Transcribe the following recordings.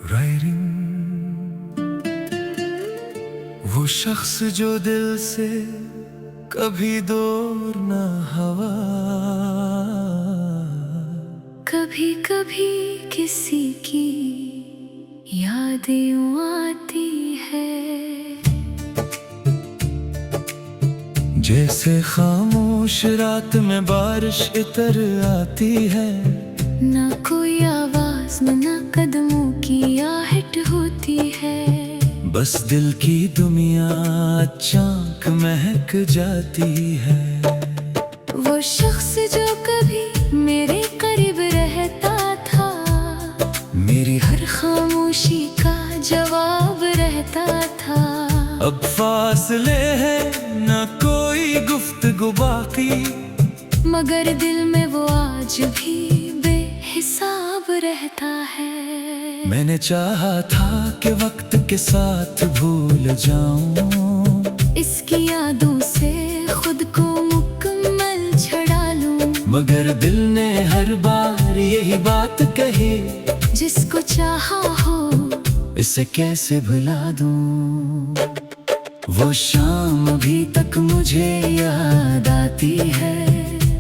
Riding वो शख्स जो दिल से कभी दूर न हवा, कभी कभी किसी की यादें आती है। जैसे खामोश रात में बारिश इतर आती है, ना कोई आवाज ना कदमों की आहट होती है। बस दिल की दुनिया अचानक महक जाती है। वो शख्स जो कभी मेरे करीब रहता था, मेरी हर खामोशी का जवाब रहता था। अब फासले हैं न कोई गुफ्तगू बाकी, मगर दिल में वो आज भी बेहिसाब रहता है। मैंने चाहा था कि वक्त के साथ भूल जाऊं, इसकी यादों से खुद को मुकम्मल छड़ा लूं। मगर दिल ने हर बार यही बात कही, जिसको चाहा हो इसे कैसे भुला दूं। वो शाम अभी तक मुझे याद आती है,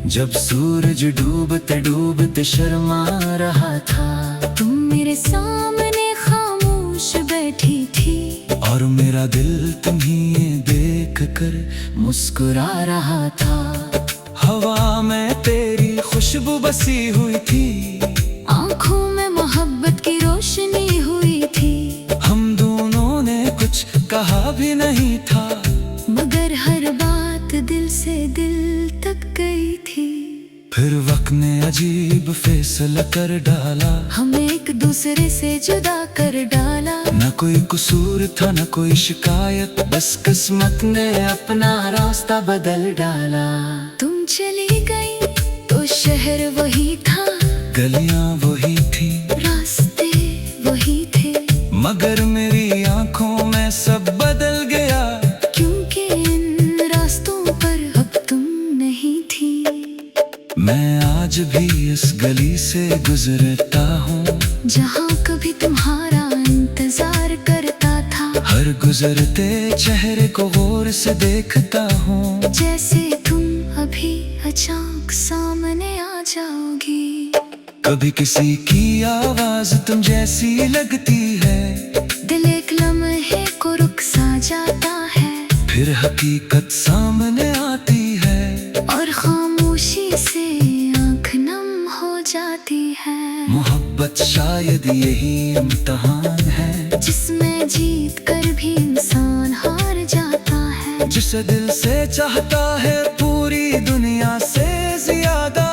जब सूरज डूबते डूबते शर्मा रहा था। तुम मेरे सामने खामोश बैठी थी, और मेरा दिल तुम्हें देख कर मुस्कुरा रहा था। हवा में तेरी खुशबू बसी हुई थी, आंखों में मोहब्बत की रोशनी हुई थी। हम दोनों ने कुछ कहा भी नहीं था, मगर हर बात दिल से दिल तक गई थी। फिर वक्त ने अजीब फैसला कर डाला, हमें एक दूसरे से जुदा कर डाला। न कोई कसूर था न कोई शिकायत, बस किस्मत ने अपना रास्ता बदल डाला। तुम चली गई तो शहर वही था, गलियां वही थी, रास्ते वही थे। मगर मेरी आंखों में सब बदल गया, क्योंकि इन रास्तों पर अब तुम नहीं थी। मैं आज भी इस गली से गुजरता हूँ, जहाँ कभी तुम्हारा इंतजार करता था। हर गुजरते चेहरे को गौर से देखता हूँ, जैसे तुम अभी अचानक सामने आ जाओगी। कभी किसी की आवाज तुम जैसी लगती है, दिल एक लम्हे को रुक सा जाता है। फिर हकीकत सामने आती है, और खामोशी से आँख नम हो जाती है। मोहब्बत शायद यही इम्तिहान है, जिसमें जीत कर भी इंसान हार जाता है। जिसे दिल से चाहता है पूरी दुनिया से ज्यादा,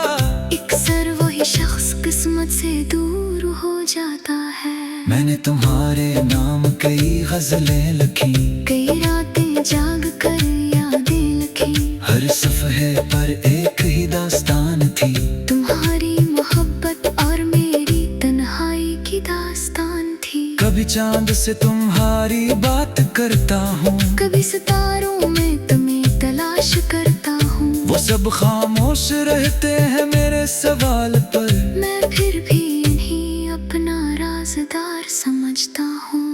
अक्सर वही शख्स किस्मत से दूर हो जाता है। मैंने तुम्हारे नाम कई गजलें लिखी, कई रातें जाग कर यादें लिखी। हर सफ़हे पर एक ही दास्तान थी, तुम्हारी मोहब्बत और मेरी तन्हाई की दास्तान थी। कभी चांद से तुम्हारी बात करता हूँ, कभी सितारों में तुम्हें तलाश करता हूँ। वो सब खामोश रहते हैं मेरे सवाल पर, मैं फिर भी इन्हीं अपना राज़दार समझता हूँ।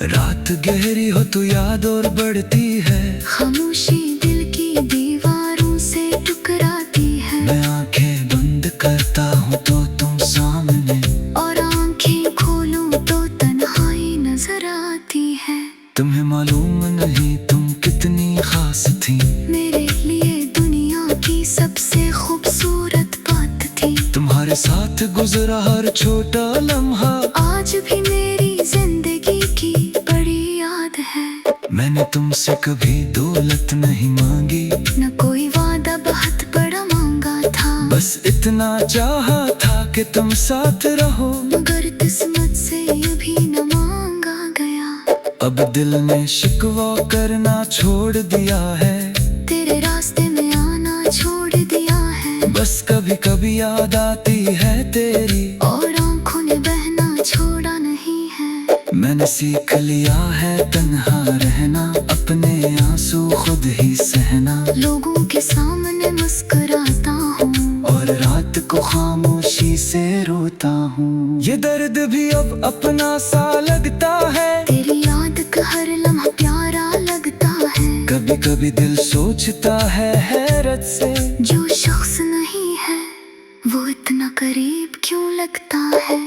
रात गहरी हो तो याद और बढ़ती है, खामोशी दिल की दीवारों से टकराती है। मैं आंखें बंद करता हूँ तो तुम सामने, और आंखें खोलूं तो तन्हाई नजर आती है। तुम्हें मालूम नहीं तुम कितनी खास थी, मेरे लिए दुनिया की सबसे खूबसूरत बात थी। तुम्हारे साथ गुजरा हर छोटा लम्हा आज भी मेरी जिंदगी की बड़ी याद है। मैंने तुमसे कभी दौलत नहीं मांगी, न कोई वादा बहुत बड़ा मांगा था। बस इतना चाहा था कि तुम साथ रहो, मगर किस्मत से अभी न मांगा गया। अब दिल ने शिकवा करना छोड़ दिया है, तेरे रास्ते में आना छोड़ दिया है। बस कभी कभी याद आती है तेरी, और आंखों ने बहना छोड़ा नहीं है। मैंने सीख लिया है तन्हा रहना, अपने आंसू खुद ही सहना। लोगों के सामने मुस्कुराता हूँ, और रात को खामोशी से रोता हूँ। ये दर्द भी भी अब अपना सा लगता है। तेरी याद का हर लम्हा प्यारा लगता है। कभी कभी दिल सोचता है हैरत से, जो शख्स नहीं है वो इतना करीब क्यों लगता है।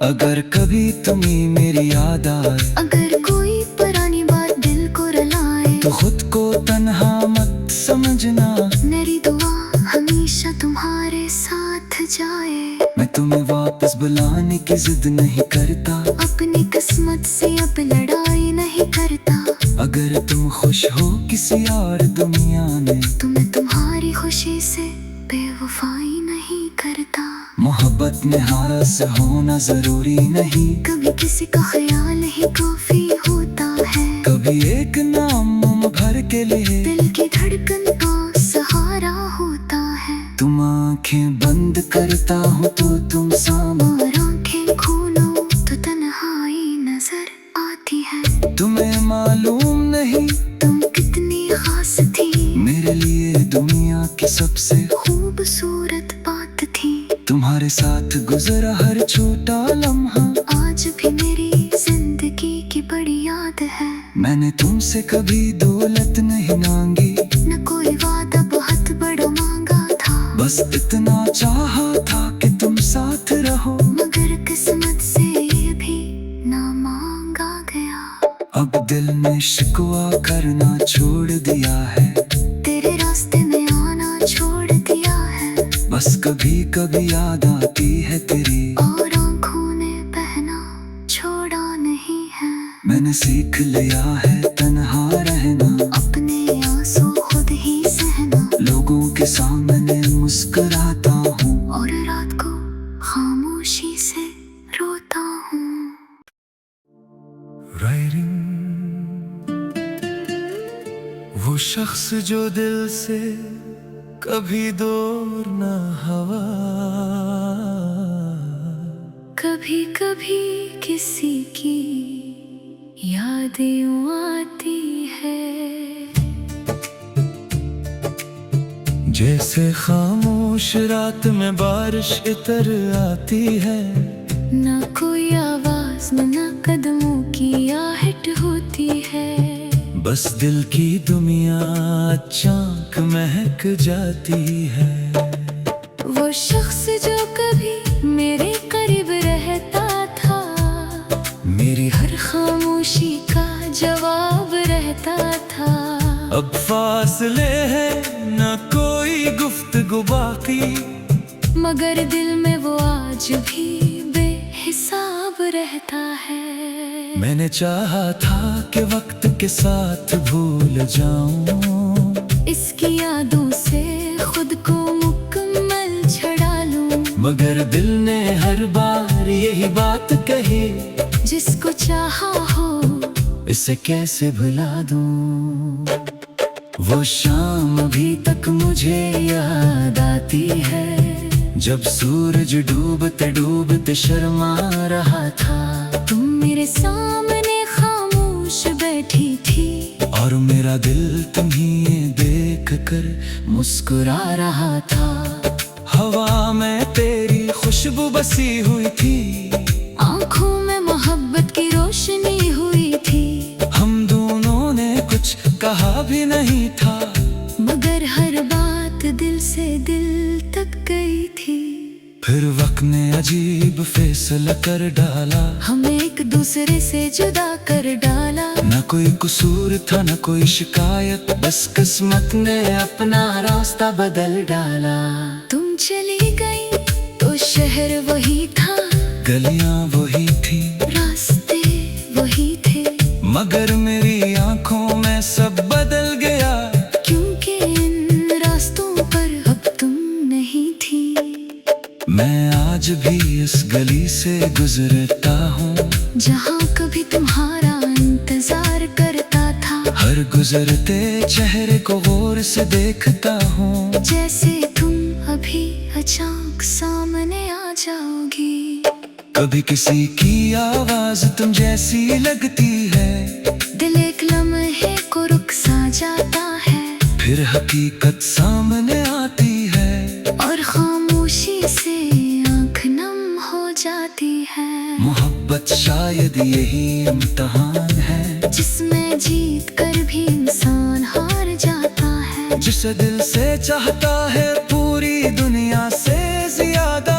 अगर कभी तुम्हें मेरी याद आए, अगर कोई पुरानी बात दिल को रुलाए, तो खुद को तन्हा मत समझना। मेरी दुआ हमेशा तुम्हारे साथ जाए। मैं तुम्हें वापस बुलाने की जिद नहीं करता, अपनी किस्मत से अब लड़ाई नहीं करता। अगर तुम खुश हो किसी और दुनिया में, तो मैं तुम्हारी खुशी से बेवफाई नहीं करता। मोहब्बत में हास होना जरूरी नहीं, कभी किसी का ख्याल ही काफी होता है। कभी एक नाम भर के लिए दिल की धड़कन का सहारा होता है। तुम आंखें बंद करता हूँ तो तुम सामने, और आंखें खोलो तो तन्हाई नजर आती है। तुम्हें मालूम नहीं तुम कितनी खास थी, मेरे लिए दुनिया की सबसे खूबसूरत बात थी। तुम्हारे साथ गुजरा हर छोटा लम्हा आज भी मेरी जिंदगी की बड़ी याद है। मैंने तुमसे कभी दौलत नहीं मांगी, न कोई वादा बहुत बड़ा मांगा था। बस इतना चाहा था कि तुम साथ रहो। मगर किस्मत से ये भी ना मांगा गया। अब दिल ने शिकवा करना छोड़ दिया है, तेरे रास्ते में आना छोड़ दिया है। बस कभी कभी याद आती है तेरी, और आंखों ने बहना छोड़ा नहीं है। मैंने सीख लिया है तन्हा रहना, अपने आंसू खुद ही सहना। लोगों के सामने मुस्कुराता हूँ, और रात को खामोशी से रोता हूँ। वो शख्स जो दिल से कभी दूर न हवा, कभी कभी किसी की याद यूं आती है। जैसे खामोश रात में बारिश इतर आती है। ना कोई आवाज ना कदमों की आहट होती है। बस दिल की दुनिया अचानक महक जाती है। वो शख्स जो कभी मेरे करीब रहता था, मेरी हर खामोशी का जवाब रहता था। अब फासले हैं न कोई गुफ्तगू बाकी, मगर दिल में वो आज भी बेहिसाब रहता है। मैंने चाहा था कि वक्त के साथ भूल जाऊं, इसकी यादों से खुद को मुकम्मल छड़ा लूं। मगर दिल ने हर बार यही बात कही, जिसको चाहा हो इसे कैसे भुला दूं। वो शाम अभी तक मुझे याद आती है, जब सूरज डूबते डूबते शर्मा रहा था। तुम मेरे सामने खामोश बैठी थी, और मेरा दिल तुम्हें देख कर मुस्कुरा रहा था। हवा में तेरी खुशबू बसी हुई थी, आंखों में मोहब्बत की रोशनी हुई थी। हम दोनों ने कुछ कहा भी नहीं था, मगर हर बात दिल से दिल तक गई थी। फिर वक्त ने अजीब फैसला कर डाला, हमें एक दूसरे से जुदा कर डाला। न कोई कसूर था न कोई शिकायत, बस किस्मत ने अपना रास्ता बदल डाला। तुम चली गई तो शहर वही था, गलियां वही थी, रास्ते वही थे। मगर मेरी आंखों में सब बदल गया, क्योंकि इन रास्तों पर अब तुम नहीं थी। मैं आज भी इस गली से गुजरता हूँ, जहाँ कभी तुम्हारा इंतजार करता था। हर गुजरते चेहरे को गौर से देखता हूँ, जैसे तुम अभी अचानक सामने आ जाओगी। कभी किसी की आवाज तुम जैसी लगती है, दिल एक लम्हे को रुक सा जाता है। फिर हकीकत सामने आती है, और खामोशी से आँख नम हो जाती है। मोहब्बत मोहब्बत शायद यही इम्तिहान है, जिसमें जीत कर भी इंसान हार जाता है। जिसे दिल से चाहता है पूरी दुनिया से ज्यादा,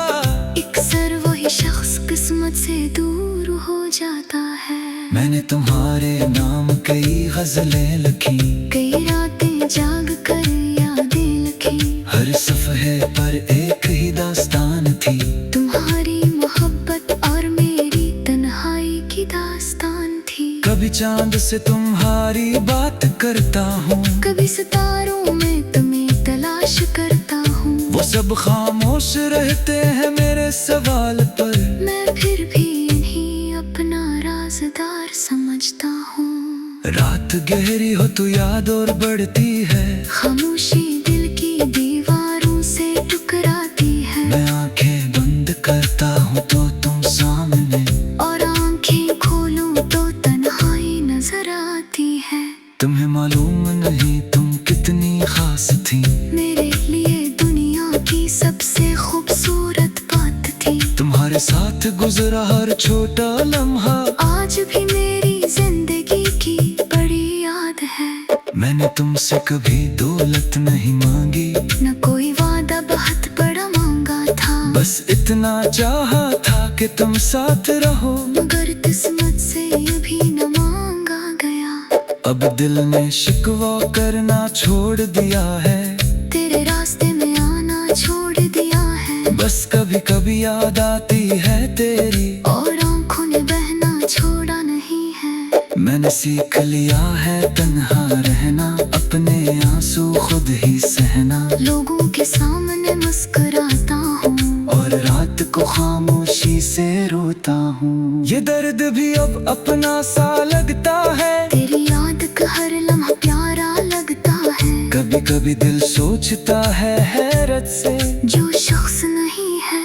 अक्सर वही शख्स किस्मत से दूर हो जाता है। मैंने तुम्हारे नाम कई गजलें लिखी, कई रातें जाग कर यादें लिखी। हर सफ़हे पर एक ही दास्तान थी, तुम्हारी मोहब्बत और मेरी तन्हाई की दास्तान थी। कभी चांद से तुम्हारी बात करता हूँ, कभी सितारों में तुम्हें तलाश करता हूँ। वो सब खामोश रहते हैं मेरे सवाल पर, मैं फिर भी इन्हीं अपना राज़दार समझता हूँ। रात गहरी हो तो याद और बढ़ती है, खामोशी दिल की दीवारों से टकराती है। मैं आंखें बंद करता हूँ तो तुम सामने, और आंखें खोलूं तो तन्हाई नजर आती है। तुम्हें मालूम नहीं तुम कितनी खास थी, मेरे लिए दुनिया की सबसे खूबसूरत बात थी। तुम्हारे साथ गुजरा हर छोटा लम्हा आज भी मेरी जिंदगी की बड़ी याद है। मैंने तुमसे कभी दौलत नहीं मांगी, न कोई वादा बहुत बड़ा मांगा था, बस इतना चाहा था कि तुम साथ रहो। मगर किस्मत से ये भी न मांगा गया। अब दिल ने शिकवा करना छोड़ दिया है, तेरे रास्ते में आना छोड़ दिया है। बस कभी कभी याद आती है तेरी, और आंखों ने बहना छोड़ा नहीं है। मैंने सीख लिया है तन्हा रहना, अपने आंसू खुद ही सहना। लोगों के सामने मुस्कुराता हूँ, और रात को खामोशी से रोता हूँ। ये दर्द भी अब अपना सा लगता है, तेरी याद का हर लम्हा प्यारा लगता है। कभी कभी दिल सोचता है हैरत से, जो शख्स नहीं है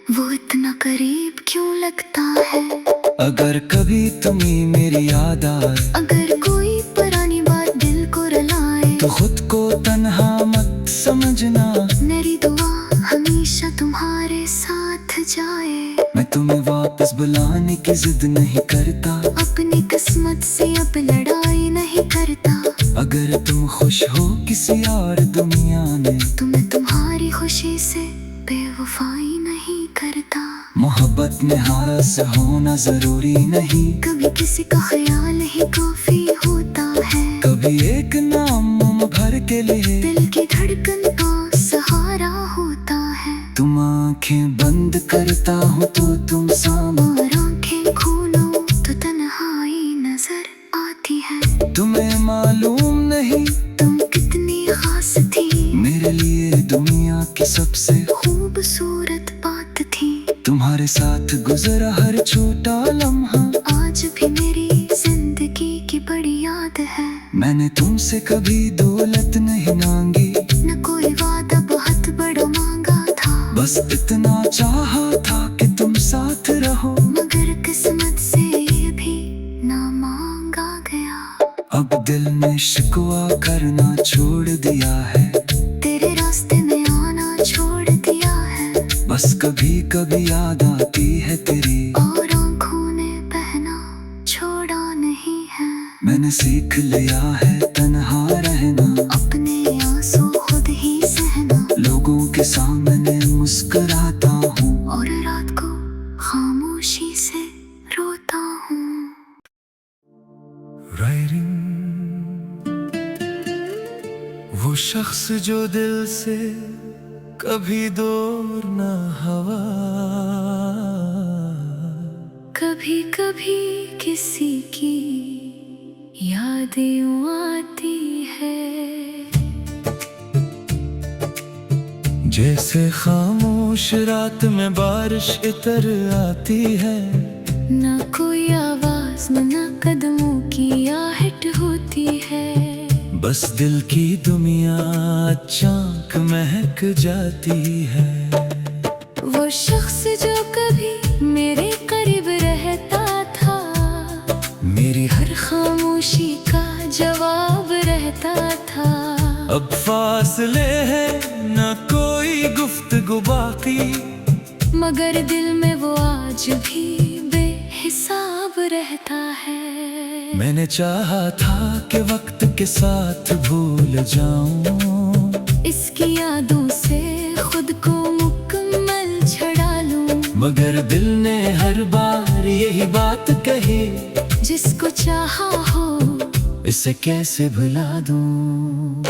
वो इतना करीब क्यों लगता है। अगर कभी तुम्हें मेरी याद आए, अगर कोई पुरानी बात दिल को रुलाए, तो खुद को तन्हा मत समझना। मेरी दुआ हमेशा तुम्हारे साथ जाए। मैं तुम्हें वापस बुलाने की जिद नहीं करता, अपनी किस्मत से अब लड़ाई नहीं करता। अगर तुम खुश हो किसी और दुनिया में, तो मैं तुम्हारी खुशी से बेवफाई नहीं करता। मोहब्बत में हास होना जरूरी नहीं, कभी किसी का ख्याल ही काफी होता है। कभी एक नाम भर के लिए दिल की धड़कन का सहारा होता है। तुम आंखें बंद करता हूँ तो तुम सामने, और आंखें खोलो तो तन्हाई नजर आती है। तुम्हें मालूम नहीं तुम कितनी खास थी, मेरे लिए दुनिया की सबसे खूबसूरत बात थी। तुम्हारे साथ गुजरा हर छोटा लम्हा आज भी मेरी जिंदगी की बड़ी याद है। मैंने तुमसे कभी दौलत नहीं मांगी, न कोई वादा बहुत बड़ा मांगा था, बस इतना चाहा था कि तुम साथ रहो। मगर किस्मत से ये भी ना मांगा गया। अब दिल ने शिकवा करना छोड़ दिया है, तेरे रास्ते में आना छोड़ दिया है। बस कभी कभी याद आती है तेरी, और आंखों ने बहना छोड़ा नहीं है। मैंने सीख लिया है तन्हा रहना, अपने आंसू खुद ही सहना। लोगों के सामने मुस्कुराता हूँ, और रात को खामोशी से रोता हूँ। वो शख्स जो दिल से कभी दूर न हवा, कभी कभी किसी की यादें यूं आती है। जैसे खामोश रात में बारिश इतर आती है, ना कोई आवाज ना कदमों की आहट होती है। बस दिल की दुनिया अचानक महक जाती है। वो शख्स जो कभी मेरे करीब रहता था, मेरी हर खामोशी का जवाब रहता था। अब फासले हैं न कोई गुफ्तगू बाकी, मगर दिल में वो आज भी बेहिसाब रहता है। मैंने चाहा था कि वक्त के साथ भूल जाऊं, इसकी यादों से खुद को मुकम्मल छड़ा लूं, मगर दिल ने हर बार यही बात कही, जिसको चाहा हो इसे कैसे भुला दूं।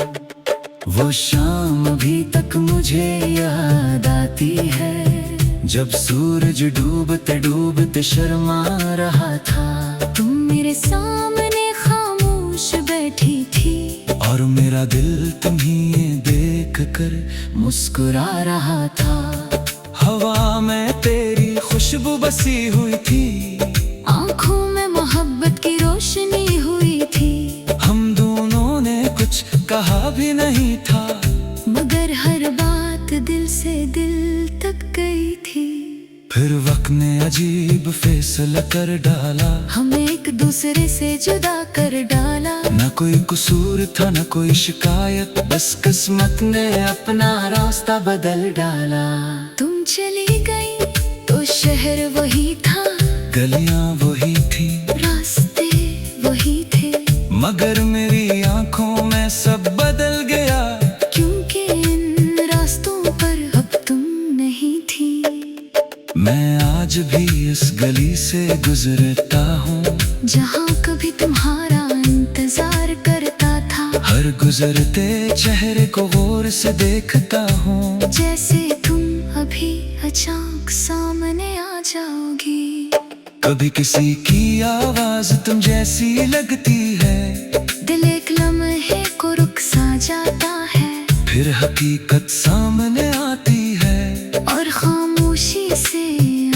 वो शाम अभी तक मुझे याद आती है, जब सूरज डूबते डूबते शर्मा रहा था। तुम मेरे सामने खामोश बैठी थी, और मेरा दिल तुम्हें देख कर मुस्कुरा रहा था। हवा में तेरी खुशबू बसी हुई थी, आंखों में मोहब्बत की रोशनी हुई थी। हम दोनों ने कुछ कहा भी नहीं था, मगर हर बात दिल से दिल तक गई थी। फिर वक्त ने अजीब फैसला कर डाला, हमें एक दूसरे से जुदा कर डाला। न कोई कसूर था न कोई शिकायत, बस किस्मत ने अपना रास्ता बदल डाला। तुम चली गई तो शहर वही था, गलियां वही थी, रास्ते वही थे, मगर मेरी आंखों में सब बदल गया, क्योंकि इन रास्तों पर अब तुम नहीं थी। मैं आज भी इस गली से गुजरता हूँ, जहाँ कभी तुम्हारा इंतजार करता था। हर गुजरते चेहरे को गौर से देखता हूँ, जैसे तुम अभी अचानक सामने आ जाओगी। कभी किसी की आवाज तुम जैसी लगती है, दिल एक लम्हे को रुक सा जाता है, फिर हकीकत सामने आती है, और खामोशी से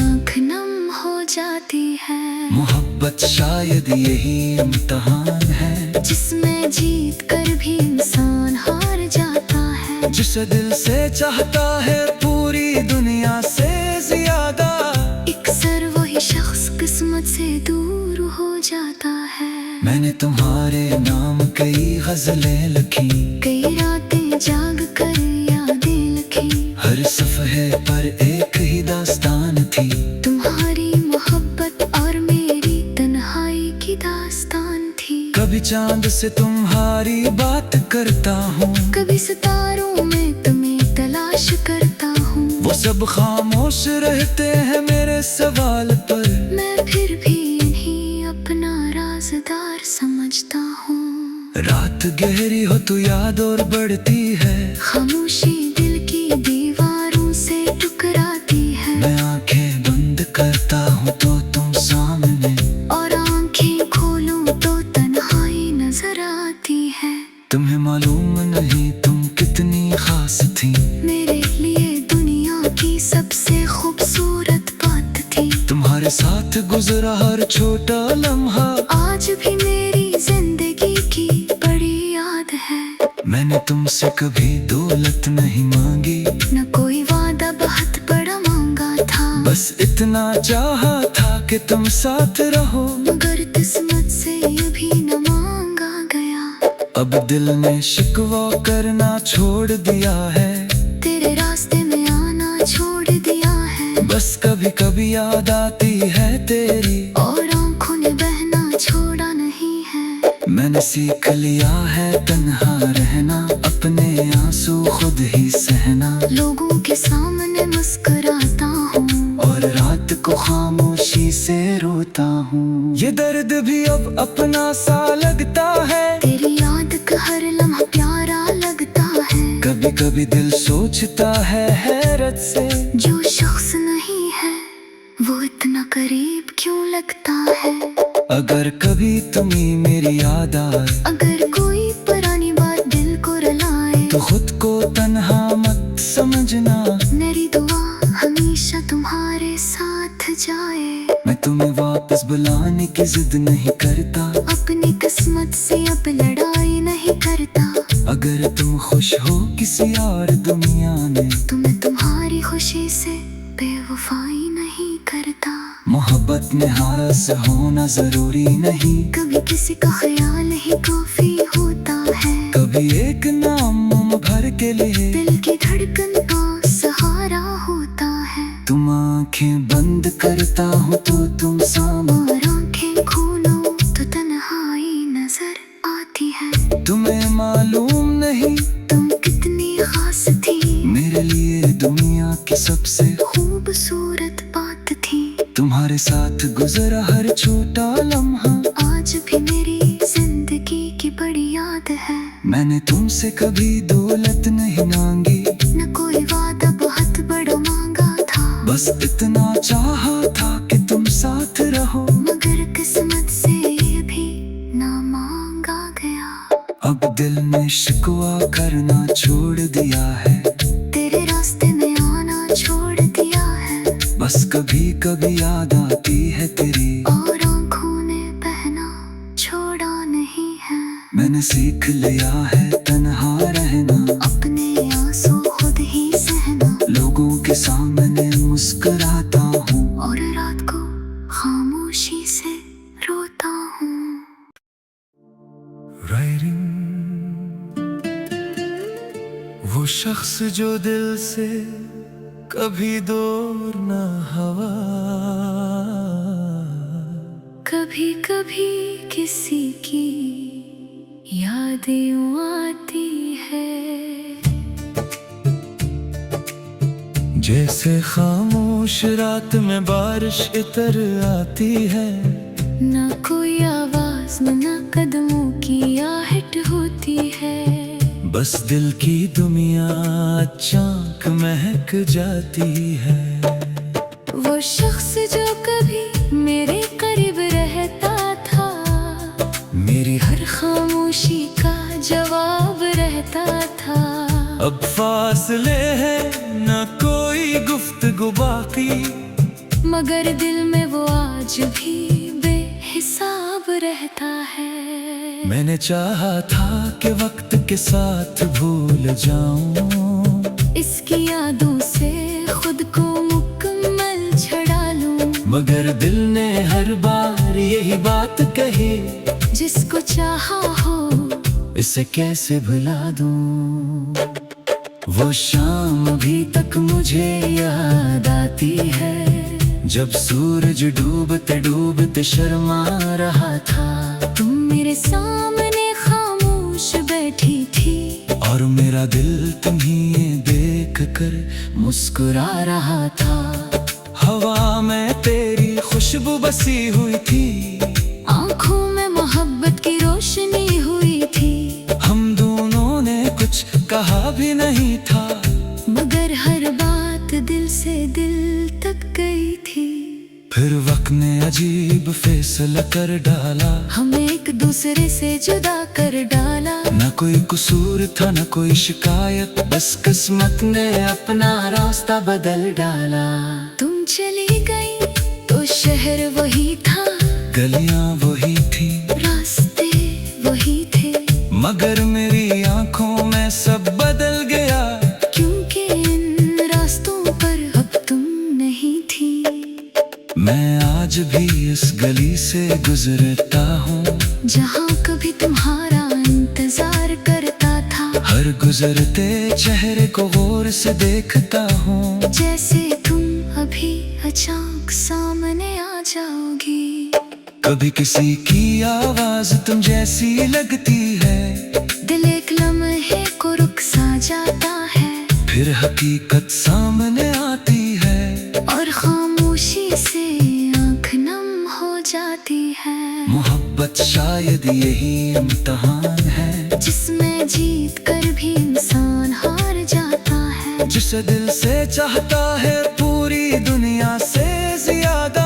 आँख नम हो जाती है। मोहब्बत शायद यही इम्तिहान है, जिसमें जीत कर भी इंसान हार जाता है। जिसे दिल से चाहता है पूरी दुनिया से ज्यादा, अक्सर वही शख्स किस्मत से दूर हो जाता है। मैंने तुम्हारे नाम कई गजलें लिखी, कई रातें जाग कर यादें लिखी, हर सफ़हे पर एक ही दास्तान थी, तुम्हारी मोहब्बत और मेरी तन्हाई की दास्तान थी। कभी चांद से तुम्हारी बात करता हूँ, कभी सितारों में तुम्हें तलाश करता हूँ। वो सब खामोश रहते हैं मेरे सवाल पर, मैं फिर भी इन्हीं अपना राज़दार समझता हूँ। रात गहरी हो तो याद और बढ़ती है, खामोशी दिल की दीवारों से टकराती है। मैं आंखें बंद करता हूँ तो तुम सामने, और आंखें खोलूं तो तन्हाई नजर आती है। तुम्हें मालूम नहीं तुम कितनी खास थी, मेरे लिए दुनिया की सबसे खूबसूरत बात थी। तुम्हारे साथ गुजरा हर छोटा लम्हा आज भी मेरी जिंदगी की बड़ी याद है। मैंने तुमसे कभी दौलत नहीं मांगी, न कोई वादा बहुत बड़ा मांगा था, बस इतना चाहा था कि तुम साथ रहो, मगर किस्मत से अभी न मांगा गया। अब दिल ने शिकवा करना छोड़ दिया है, तेरे रास्ते में आना छोड़ दिया है, बस कभी कभी याद आती है तेरी, और आंखों ने बहना छोड़ा नहीं है। मैंने सीख लिया है तन्हा रहना, अपने आंसू खुद ही सहना, लोगों के सामने मुस्कुराता हूँ, और रात को खामोशी से रोता हूँ। ये दर्द भी अब अपना सा लगता है, तेरी याद का हर लम्हा प्यारा लगता है। कभी कभी दिल सोचता है हैरत से, जो शख्स नहीं है वो इतना करीब क्यों लगता है। अगर कभी तुम्हें मेरी याद आए, अगर कोई पुरानी बात दिल को रुलाए, तो खुद को तन्हा मत समझना, मेरी दुआ हमेशा तुम्हारे साथ जाए। मैं तुम्हें वापस बुलाने की जिद नहीं करता, अपनी किस्मत से अब लड़ाई नहीं करता, अगर तुम खुश हो किसी और दुनिया में, तो मैं तुम्हारी खुशी से बेवफाई नहीं करता। मोहब्बत में हास होना जरूरी नहीं, कभी किसी का ख्याल ही काफी होता है, कभी एक नाम मुंह भर के लिए दिल की धड़कन का सहारा होता है। तुम आंखें बंद करता हूँ तो तुम सामने, और आंखें साथ गुजरा हर छोटा लम्हा आज भी मेरी जिंदगी की बड़ी याद है। मैंने तुमसे कभी दौलत नहीं मांगी, न कोई वादा बहुत बड़ा मांगा था, बस इतना चाहा था कि तुम साथ रहो। मगर किस्मत से ये भी ना मांगा गया। अब दिल ने शिकवा करना छोड़ दिया है, तेरे रास्ते में आना छोड़ दिया है। बस कभी कभी याद आती है तेरी, और आँखों ने बहना छोड़ा नहीं है। मैंने सीख लिया है तन्हा रहना, अपने आंसू खुद ही सहना। लोगों के सामने मुस्कुराता हूँ और रात को खामोशी से रोता हूँ। राइटिंग वो शख्स जो दिल से कभी दूर न हवा, कभी कभी किसी की यादें यूं आती है, जैसे खामोश रात में बारिश इतर आती है। ना कोई आवाज ना कदमों की आहट होती है, बस दिल की दुनिया अचानक महक जाती है। वो शख्स जो कभी मेरे करीब रहता था, मेरी हर खामोशी का जवाब रहता था। अब फासले हैं न कोई गुफ्तगू बाकी, मगर दिल में वो आज भी बेहिसाब रहता है। मैंने चाहा था कि वक्त के साथ भूल जाऊं, इसकी यादों से खुद को मुकम्मल छड़ा लूं, मगर दिल ने हर बार यही बात कही, जिसको चाहा हो इसे कैसे भुला दूं। वो शाम अभी तक मुझे याद आती है, जब सूरज डूबते डूबते शर्मा रहा था। तुम मेरे सामने खामोश बैठी थी, और मेरा दिल तुम्हें देख कर मुस्कुरा रहा था। हवा में तेरी खुशबू बसी हुई थी, आंखों में मोहब्बत की रोशनी हुई थी। हम दोनों ने कुछ कहा भी नहीं था, मगर हर बात दिल से दिल तक गई थी। फिर वक्त ने अजीब फैसला कर डाला, हमें एक दूसरे से जुदा कर डाला। न कोई कसूर था न कोई शिकायत, बस किस्मत ने अपना रास्ता बदल डाला। तुम चली गई तो शहर वही था, गलियां वही थी, रास्ते वही थे, मगर मेरी आंखों में सब बदल गया। क्योंकि इन रास्तों पर अब तुम नहीं थी। मैं आज भी इस गली से गुजरता हूँ, जहाँ कभी तुम्हारा इंतजार करता था। हर गुजरते चेहरे को गौर से देखता हूँ, जैसे तुम अभी अचानक सामने आ जाओगी। कभी किसी की आवाज तुम जैसी लगती है, दिल एक लम्हे को रुक सा जाता है, फिर हकीकत सामने आती है। और खामोशी से आँख नम हो जाती है। मोहब्बत शायद यही इम्तिहान है, जिसमें जीत कर भी इंसान हार जाता है। जिसे दिल से चाहता है पूरी दुनिया से ज्यादा,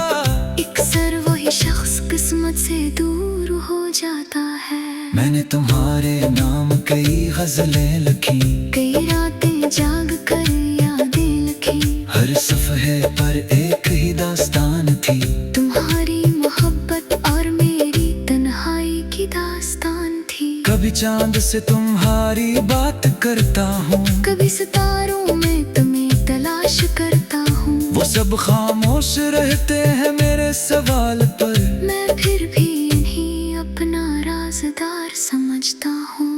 अक्सर वही शख्स किस्मत से दूर हो जाता है। मैंने तुम्हारे नाम कई गजलें लिखी, कई रातें जाग कर यादें लिखी। हर सफ़हे पर एक ही दास्तान थी, तुम्हारी मोहब्बत और मेरी तन्हाई की दास्तान थी। कभी चांद से तुम्हारी बात करता हूँ, कभी सितारों में तुम्हें तलाश करता हूँ। वो सब खामोश रहते हैं मेरे सवाल पर, मैं फिर भी इन्हीं अपना राज़दार समझता हूँ।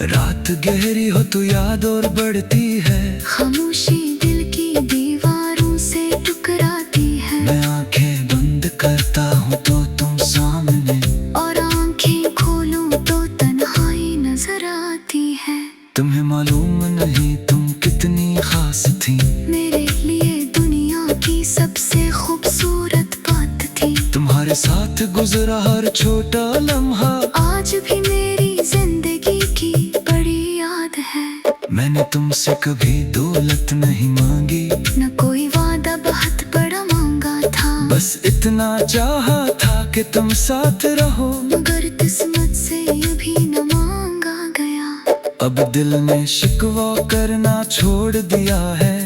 रात गहरी हो तो याद और बढ़ती है, खामोशी दिल की दीवारों से टकराती है। मैं आंखें बंद करता हूँ तो तुम सामने, और आंखें खोलूं तो तन्हाई नजर आती है। तुम्हें मालूम नहीं तुम कितनी खास थी, मेरे लिए दुनिया की सबसे खूबसूरत बात थी। तुम्हारे साथ गुजरा हर छोटा लम्हा आज भी मेरी जिंदगी की बड़ी याद है। मैंने तुमसे कभी दौलत नहीं मांगी, न कोई वादा बहुत बड़ा मांगा था, बस इतना चाहा था कि तुम साथ रहो। मगर किस्मत से ये भी न मांगा गया। अब दिल ने शिकवा करना छोड़ दिया है,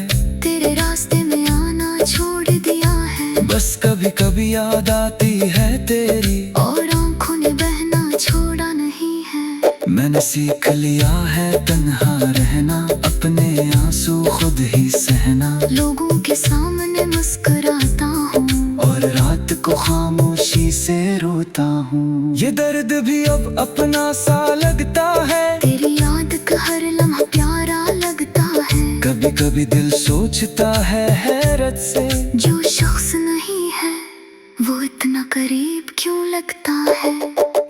तेरे रास्ते में आना छोड़ दिया है। बस कभी कभी याद आती है तेरी, और आंखों ने बहना छोड़ा नहीं है। मैंने सीख लिया है तन्हा रहना, अपने आंसू खुद ही सहना। लोगों के सामने मुस्कुराता हूँ और रात को खामोशी से रोता हूँ। ये दर्द भी अब अपना सा लगता है, तेरी याद का हर लम्हा प्यारा लगता है। कभी कभी दिल सोचता है हैरत से, जो शख्स नहीं है वो इतना करीब क्यों लगता है।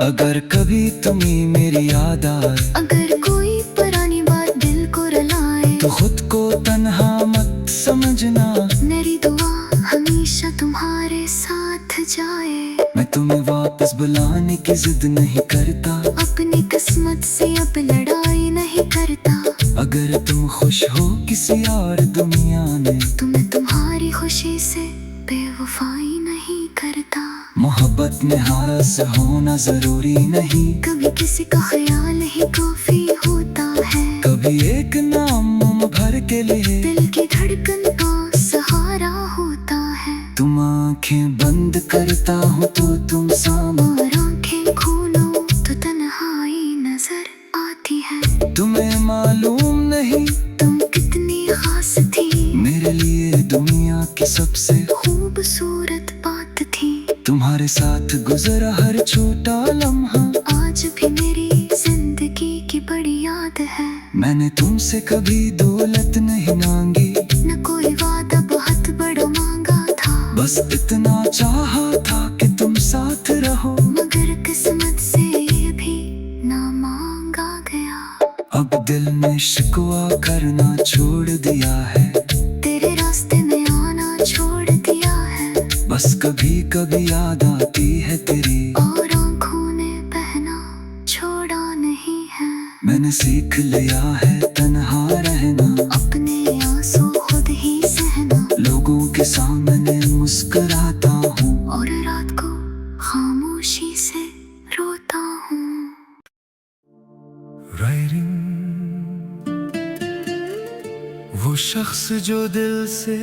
अगर कभी तुम्हें मेरी याद आए, अगर कोई पुरानी बात दिल को रुलाए, तो खुद को तन्हा मत समझना। मेरी दुआ हमेशा तुम्हारे साथ जाए। मैं तुम्हें वापस बुलाने की जिद नहीं करता, अपनी किस्मत से अब लड़ाई नहीं करता। अगर तुम खुश हो किसी और दुनिया में, तो मैं तुम्हारी खुशी से बेवफाई नहीं करता। मोहब्बत में हास होना जरूरी नहीं, कभी किसी का ख्याल ही काफी होता है। कभी एक नाम भर के लिए दिल की धड़कन का सहारा होता है। तुम आंखें बंद करता हूँ तो तुम सामने, और आंखें खोलो तो तन्हाई नजर आती है। तुम्हें मालूम नहीं तुम कितनी खास थी, मेरे लिए दुनिया की सबसे खूबसूरत बात थी। तुम्हारे साथ गुजरा हर छोटा लम्हा आज भी मेरी जिंदगी की बड़ी याद है। मैंने तुमसे कभी दौलत नहीं मांगी, न कोई वादा बहुत बड़ा मांगा था, बस इतना चाहा था कि तुम साथ रहो। मगर किस्मत से ये भी ना मांगा गया। अब दिल ने शिकवा करना छोड़ दिया है, तेरे रास्ते में आना छोड़ दिया है। बस कभी कभी याद आती है तेरी, और आंखों ने बहना छोड़ा नहीं है। मैंने सीख लिया है तन्हा रहना, अपने आंसू खुद ही सहना। लोगों के सामने मुस्कुराता हूँ, और रात को खामोशी से रोता हूँ। वो शख्स जो दिल से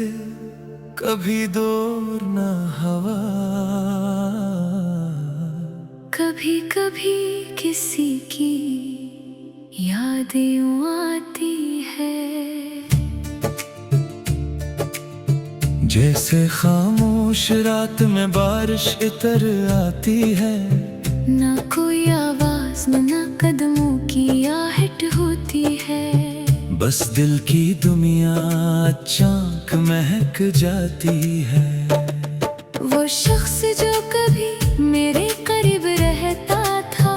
कभी दूर न हवा, कभी कभी किसी की याद यूं आती है। जैसे खामोश रात में बारिश इतर आती है, ना कोई आवाज ना कदमों की आहट होती है। बस दिल की दुनिया अचानक महक जाती है। वो शख्स जो कभी मेरे करीब रहता था,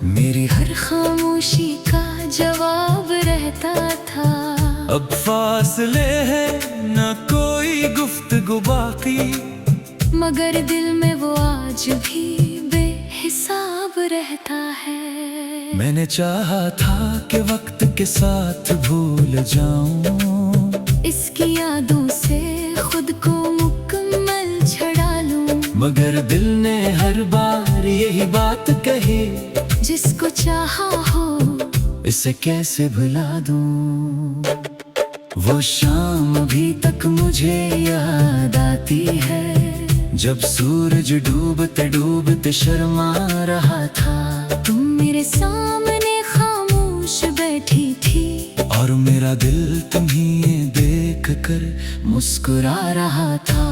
मेरी हर खामोशी का जवाब रहता था। अब फासले हैं न कोई गुफ्तगू बाकी, मगर दिल में वो आज भी बेहिसाब रहता है। मैंने चाहा था कि वक्त के साथ भूल जाऊं, इसकी यादों से खुद को मुकम्मल छड़ा लूं। मगर दिल ने हर बार यही बात कही, जिसको चाहा हो इसे कैसे भुला दूं। वो शाम अभी तक मुझे याद आती है, जब सूरज डूबते डूबते शर्मा रहा था। तुम मेरे सामने खामोश बैठी थी, और मेरा दिल तुम्हें देख कर मुस्कुरा रहा था।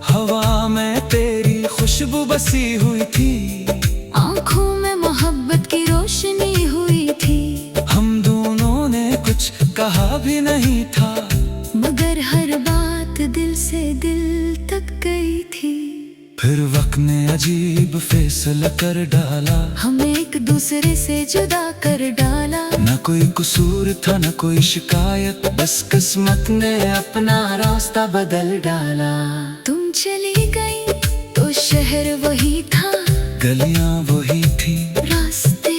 हवा में तेरी खुशबू बसी हुई थी, आंखों में मोहब्बत की रोशनी हुई थी। हम दोनों ने कुछ कहा भी नहीं था, मगर हर बात दिल से दिल तक गई थी। फिर वक्त ने अजीब फैसला कर डाला, हमें एक दूसरे से जुदा कर डाला। न कोई कसूर था न कोई शिकायत, बस किस्मत ने अपना रास्ता बदल डाला। तुम चली गई तो शहर वही था, गलियां वही थी, रास्ते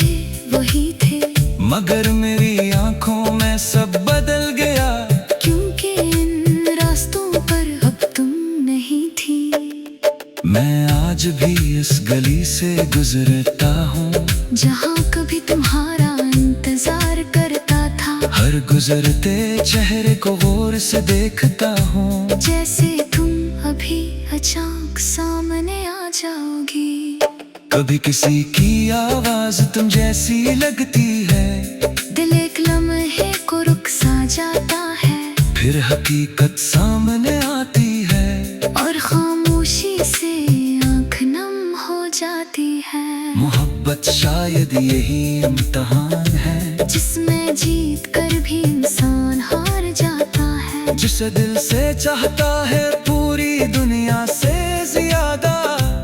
वही थे, मगर मेरी आंखों में सब बदल गया। क्योंकि इन रास्तों पर अब तुम नहीं थी। मैं आज भी इस गली से गुजरता हूँ, जहाँ कभी तुम्हारा इंतजार करता था। हर गुजरते चेहरे को गौर से देखता हूँ। जैसे तुम अभी अचानक सामने आ जाओगी। कभी किसी की आवाज तुम जैसी लगती है, दिल एक लम्हे को रुक सा जाता है, फिर हकीकत सामने आती है, और खामोशी से आँख नम हो जाती है। मोहब्बत शायद यही इम्तिहान है, जिसमें जीत कर भी इंसान हार जाता है। जिसे दिल से चाहता है पूरी दुनिया से ज्यादा,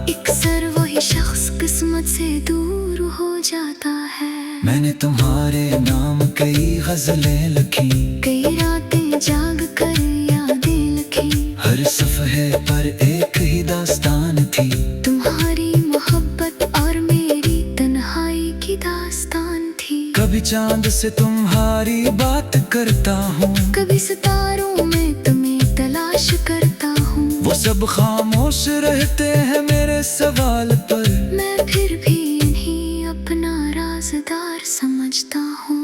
अक्सर वही शख्स किस्मत से दूर हो जाता है। मैंने तुम्हारे नाम कई गजलें लिखी, कई रातें जाग कर यादें लिखी, हर सफ़हे पर एक ही दास्तान थी। तुम्हारी मोहब्बत और मेरी तन्हाई की दास्तान थी। कभी चांद से तुम्हारी बात करता हूँ, कभी सितारों में तुम्हें तलाश करता हूँ। वो सब खामोश रहते हैं मेरे सवाल पर, मैं फिर भी इन्हीं अपना राज़दार समझता हूँ।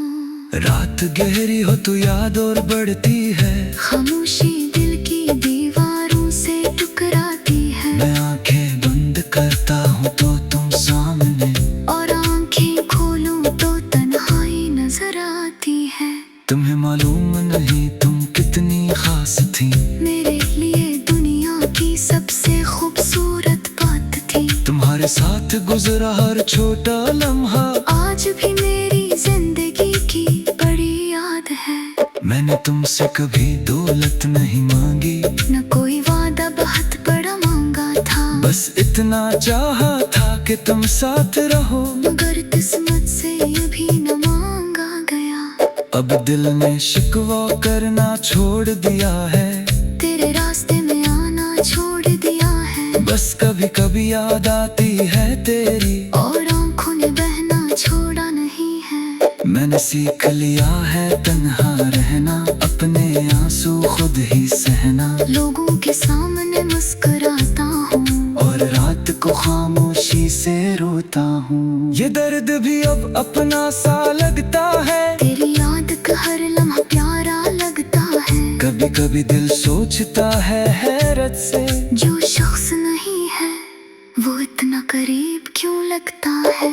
रात गहरी हो तो याद और बढ़ती है, खामोशी दिल की दीवारों से टकराती है। मैं आंखें बंद करता हूँ तो तुम सामने, और आंखें खोलूं तो तन्हाई नजर आती है। तुम्हें मालूम नहीं तुम कितनी खास थी, मेरे लिए दुनिया की सबसे खूबसूरत बात थी। तुम्हारे साथ गुजरा हर छोटा लम्हा आज भी मेरी जिंदगी की बड़ी याद है। मैंने तुमसे कभी दौलत नहीं मांगी, न कोई वादा बहुत बड़ा मांगा था, बस इतना चाहा था कि तुम साथ रहो, मगर किस्मत से अभी न मांगा गया। अब दिल ने शिकवा करना छोड़ दिया है, तेरे रास्ते में आना छोड़ दिया है। बस कभी कभी याद आती है तेरी, और आंखों ने बहना छोड़ा नहीं है। मैंने सीख लिया है तन्हा रहना, अपने आंसू खुद ही सहना, लोगों के सामने मुस्कुराता हूँ, और रात को खामोशी से रोता हूँ। ये दर्द भी अब अपना सा लगता है, तेरी याद का हर लम्हा प्यारा लगता है। कभी कभी दिल सोचता है हैरत से, जो शख्स नहीं है वो इतना करीब क्यों लगता है।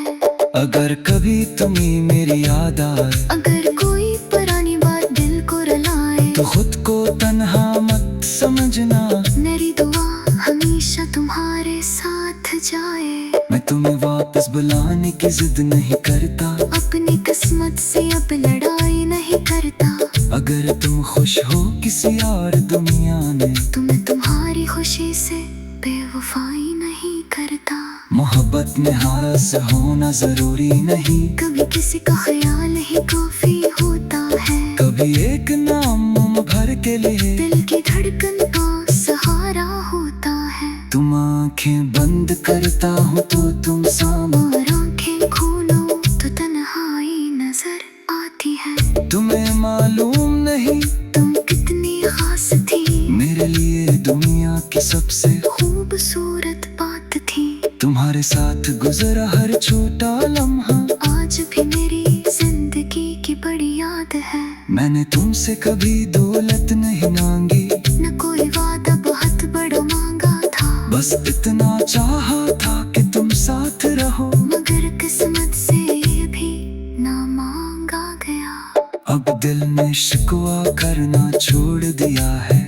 अगर कभी तुम्हें मेरी याद आए, अगर कोई पुरानी बात दिल को रुलाए, तो खुद को तन्हा मत समझना, मेरी दुआ हमेशा तुम्हारे साथ जाए। मैं तुम्हें वापस बुलाने की जिद नहीं करता, अपनी किस्मत से अब लड़ाई नहीं करता। अगर तुम खुश हो किसी और दुनिया में, तो मैं तुम्हारी खुशी से बेवफाई नहीं करता। मोहब्बत में हास होना जरूरी नहीं, कभी किसी का ख्याल ही काफी होता है। कभी एक नाम मुंह भर के लिए दिल की धड़कन का सहारा होता है। तुम आंखें बंद करता हूँ तो तुम सामने, और आंखें खोलो तो तन्हाई नजर आती है। तुम्हें मालूम नहीं तुम कितनी खास थी, मेरे लिए दुनिया की सबसे खूबसूरत बात थी। तुम्हारे साथ गुजरा हर छोटा लम्हा आज भी मेरी जिंदगी की बड़ी याद है। मैंने तुमसे कभी दौलत नहीं मांगी, न कोई वादा बहुत बड़ा मांगा था, बस इतना चाहा था कि तुम साथ रहो, मगर किस्मत से भी ना मांगा गया। अब दिल ने शिकवा करना छोड़ दिया है,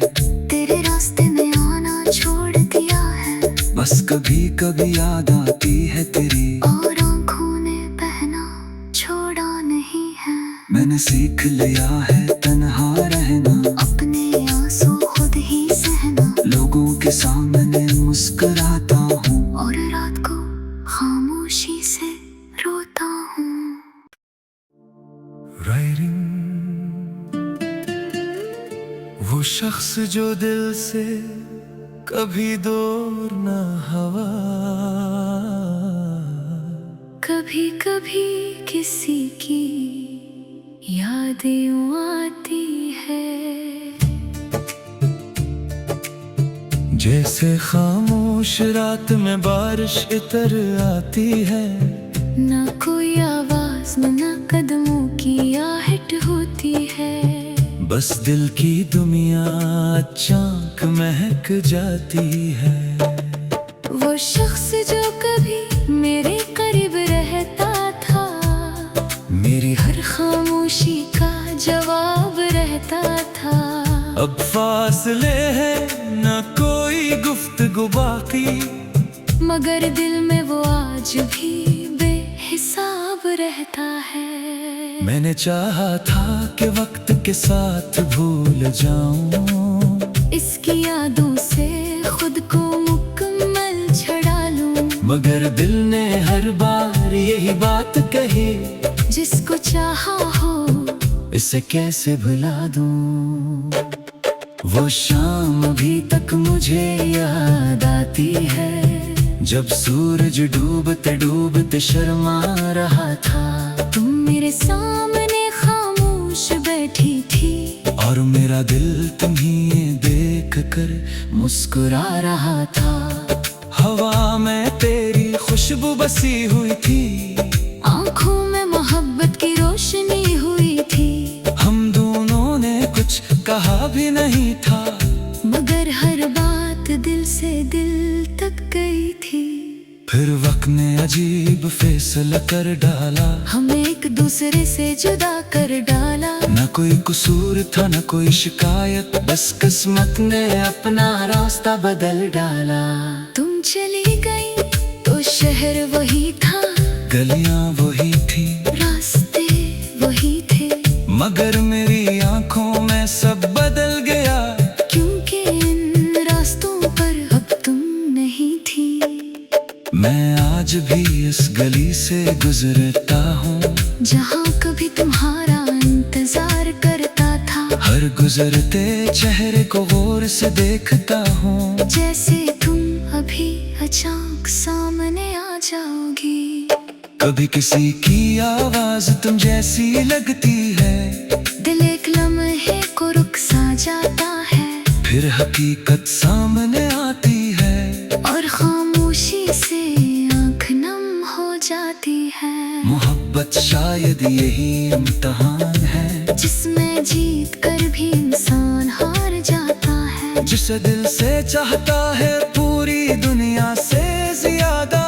तेरे रास्ते में आना छोड़ दिया है। बस कभी कभी याद आती है तेरी, और आंखों ने बहना छोड़ा नहीं है। मैंने सीख लिया है तन्हा रहना, अपने आंसू खुद ही सहना, लोगों के सामने मुस्कुराता हूँ, और रात को खामोशी से रोता हूँ। वो शख्स जो दिल से कभी दूर न हवा, कभी कभी किसी की यादें यूं आती है, जैसे खामोश रात में बारिश इतर आती है। ना कोई आवाज ना कदमों की आहट होती है, बस दिल की दुनिया अचानक महक जाती है। वो शख्स जो कभी मेरे करीब रहता था, मेरी हर खामोशी का जवाब रहता था। अब फासले हैं न कोई गुफ्तगू बाकी, मगर दिल में वो आज भी बेहिसाब रहता है। मैंने चाहा था कि वक्त के साथ भूल जाऊं, इसकी यादों से खुद को मुकम्मल छड़ा लूं, मगर दिल ने हर बार यही बात कही, जिसको चाहा हो इसे कैसे भुला दूं। वो शाम अभी तक मुझे याद आती है, जब सूरज डूबते डूबते शर्मा रहा था। तुम मेरे सामने खामोश बैठी थी, और मेरा दिल तुम्हें देख कर मुस्कुरा रहा था। हवा में तेरी खुशबू बसी हुई थी, आंखों में मोहब्बत की रोशनी हुई थी। हम दोनों ने कुछ कहा भी नहीं था, मगर हर बात दिल से दिल तक गई थी। फिर वक्त ने अजीब फैसला कर डाला, हमें एक दूसरे से जुदा कर डाला। न कोई कसूर था न कोई शिकायत, बस किस्मत ने अपना रास्ता बदल डाला। तुम चली गई तो शहर वही था, गलियां वही थी, रास्ते वही थे, मगर मेरी आंखों में सब बदल गया, क्योंकि इन रास्तों पर अब तुम नहीं थी। मैं आज भी इस गली से गुजरता हूँ, जहाँ कभी तुम्हारा इंतजार करता था। हर गुजरते चेहरे को गौर से देखता हूँ, जैसे तुम अभी अचानक सामने आ जाओगी। कभी किसी की आवाज तुम जैसी लगती है, दिल एक लम्हे को रुक सा जाता है, फिर हकीकत सामने आती है, और खामोशी से आँख नम हो जाती है। मोहब्बत शायद यही इम्तिहान है, जिसमें जीत कर भी इंसान हार जाता है। जिसे दिल से चाहता है पूरी दुनिया से ज्यादा,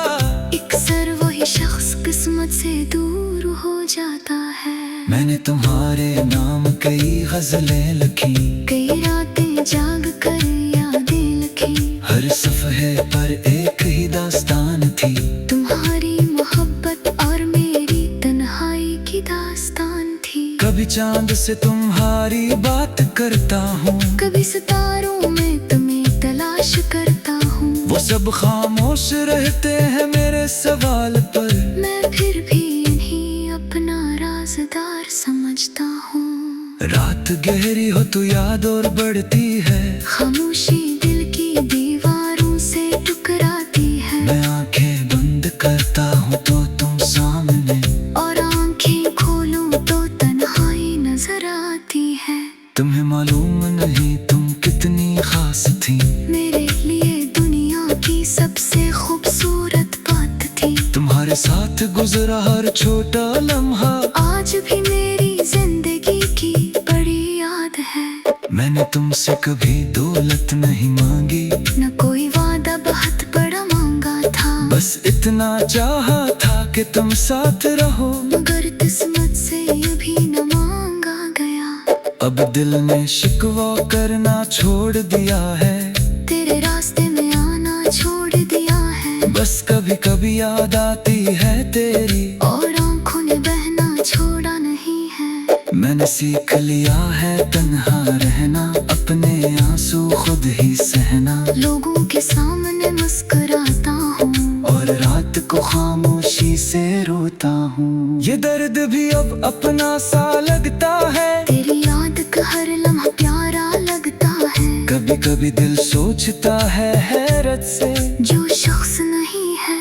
अक्सर वही शख्स किस्मत से दूर हो जाता है। मैंने तुम्हारे नाम कई गजलें लिखी, कई रातें जाग कर यादें लिखी, हर सफ़हे पर एक ही दास्तान थी। तुम्हारी मोहब्बत और मेरी तन्हाई की दास्तान थी। कभी चांद से तुम्हारी बात करता हूँ, कभी सितारों में तुम्हें तलाश करता हूँ। वो सब खामोश रहते हैं मेरे सवाल पर, मैं फिर भी इन्हीं अपना राज़दार समझता हूँ। रात गहरी हो तो याद और बढ़ती है, खामोशी दिल की दीवारों से टकराती है। मैं आंखें बंद करता हूँ तो तुम सामने, और आंखें खोलूं तो तन्हाई नजर आती है। तुम्हें मालूम नहीं तुम कितनी खास थी, मेरे लिए दुनिया की सबसे खूबसूरत बात थी। तुम्हारे साथ गुजरा हर छोटा लम्हा आज भी मेरी जिंदगी की बड़ी याद है। मैंने तुमसे कभी दौलत नहीं मांगी, न कोई वादा बहुत बड़ा मांगा था, बस इतना चाहा था कि तुम साथ रहो, मगर किस्मत से अभी न मांगा गया। अब दिल ने शिकवा करना छोड़ दिया है, तेरे रास्ते में आना छोड़ दिया है। बस कभी कभी याद आती है तेरी, और आंखों ने बहना छोड़ा नहीं है। मैंने सीख लिया है तन्हा रहना, अपने आंसू खुद ही सहना। लोगों के सामने मुस्कुराता हूँ, और रात को खामोशी से रोता हूँ। ये दर्द भी अब अपना सा लगता है, तेरी याद का हर लम्हा प्यारा लगता है। कभी कभी कभी दिल सोचता है हैरत से, जो शख्स नहीं है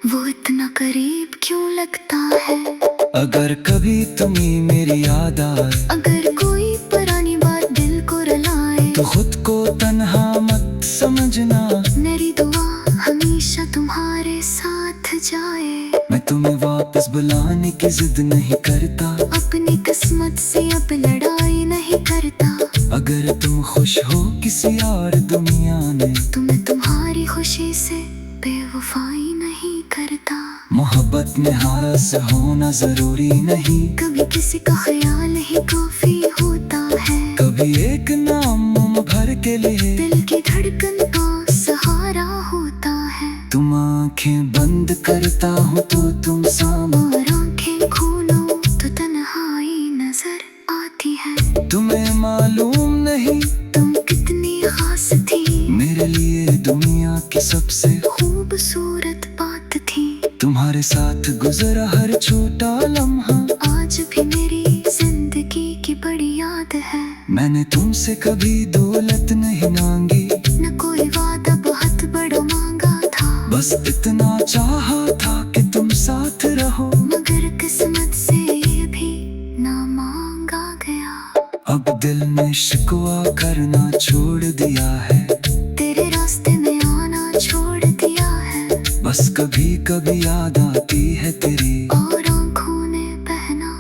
वो इतना करीब क्यों लगता है। अगर कभी तुम्हें मेरी याद आए, अगर कोई पुरानी बात दिल को रुलाए, तो खुद को तन्हा मत समझना। मेरी दुआ हमेशा तुम्हारे साथ जाए। मैं तुम्हें वापस बुलाने की जिद नहीं करता, अपनी किस्मत से अब लड़ाई नहीं करता। अगर तुम खुश हो किसी और दुनिया में, तो मैं तुम्हारी खुशी से बेवफाई नहीं करता। मोहब्बत में हास होना जरूरी नहीं, कभी किसी का ख्याल ही काफी होता है। कभी एक नाम मुंह भर के लिए दिल की धड़कन का सहारा होता है। तुम आंखें बंद करता हूँ तो तुम सामने, और आंखें खोलो तो तन्हाई नजर आती है। तुम्हें मालूम नहीं तुम कितनी खास थी, मेरे लिए दुनिया की सबसे। खूबसूरत बात थी, तुम्हारे साथ गुजरा हर छोटा लम्हा आज भी मेरी जिंदगी की बड़ी याद है। मैंने तुमसे कभी दौलत नहीं मांगी, न कोई वादा बहुत बड़ा मांगा था। बस इतना चाहा था कि तुम साथ रहो, मगर किस्मत से ये भी ना मांगा गया। अब दिल ने शिकवा करना छोड़ दिया है, तेरे रास्ते में आना छोड़ दिया है। बस कभी कभी याद आती है तेरी, और आंखों ने बहना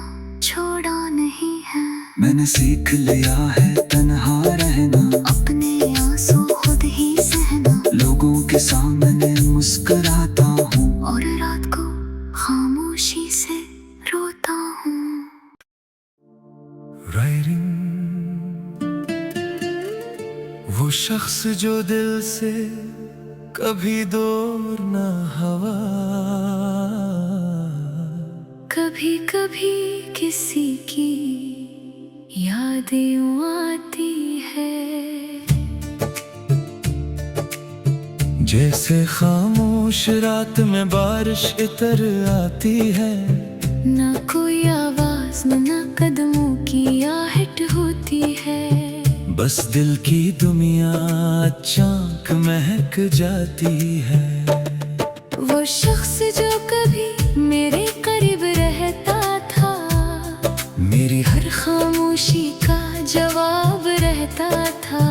छोड़ा नहीं है। मैंने सीख लिया है तन्हा रहना, अपने आंसू खुद ही सहना। लोगों के सामने मुस्कुराता हूँ, और रात को खामोशी से रोता हूँ। वो शख्स जो दिल से कभी दूर न हवा, कभी कभी किसी की यादें आती है। जैसे खामोश रात में बारिश इतर आती है, ना कोई आवाज ना कदमों की आहट होती है। बस दिल की दुनिया अचानक महक जाती है। वो शख्स जो कभी मेरे करीब रहता था, मेरी हर खामोशी का जवाब रहता था।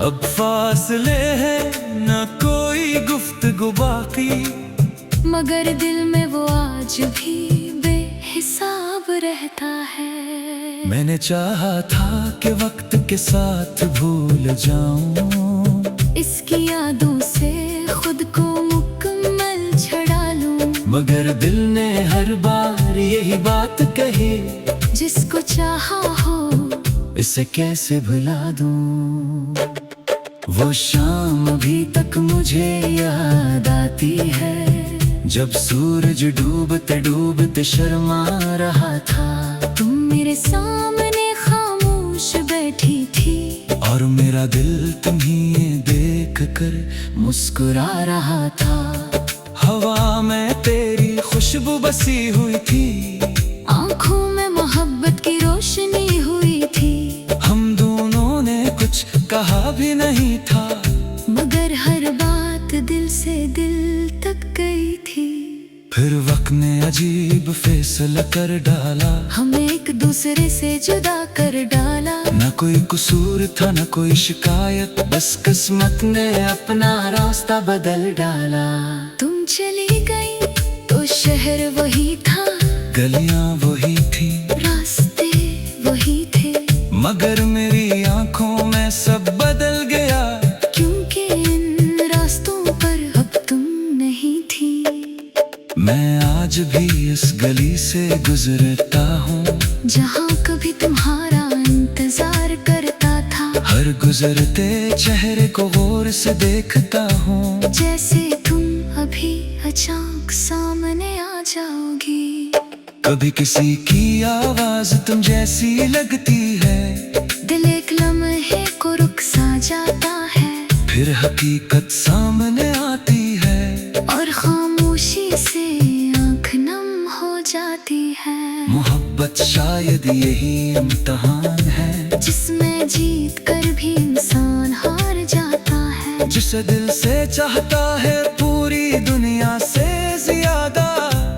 अब फासले हैं न कोई गुफ्तगू बाकी, मगर दिल में वो आज भी बेहिसाब रहता है। मैंने चाहा था कि वक्त के साथ भूल जाऊं, इसकी यादों से खुद को मुकम्मल छड़ा लूं। मगर दिल ने हर बार यही बात कही, जिसको चाहा हो इसे कैसे भुला दूं। वो शाम अभी तक मुझे याद आती है, जब सूरज डूबते डूबते शर्मा रहा था। तुम मेरे सामने खामोश बैठी थी, और मेरा दिल तुम्हें देख कर मुस्कुरा रहा था। हवा में तेरी खुशबू बसी हुई थी, आंखों में मोहब्बत की रोशनी हुई थी। हम दोनों ने कुछ कहा भी नहीं था, मगर हर बात दिल से दिल तक गई थी। फिर वक्त ने अजीब फैसला कर डाला, हमें एक दूसरे से जुदा कर डाला। न कोई कसूर था न कोई शिकायत, बस किस्मत ने अपना रास्ता बदल डाला। तुम चली गई तो शहर वही था, गलियां वही थी, रास्ते वही थे। मगर मेरी आंखों में सब बदल गया, क्योंकि इन रास्तों पर अब तुम नहीं थी। मैं आज भी इस गली से गुजरता हूँ, जहाँ कभी तुम्हारा इंतजार करता था। हर गुजरते चेहरे को गौर से देखता हूँ, जैसे तुम अभी अचानक सामने आ जाओगी। कभी किसी की आवाज तुम जैसी लगती है, दिल एक लम्हे को रुक सा जाता है। फिर हकीकत सामने आती है, और खामोशी से आँख नम हो जाती है। मोहब्बत शायद यही इम्तिहान है, जिसमें जीत कर भी इंसान हार शख्स दिल से चाहता है पूरी दुनिया से ज्यादा,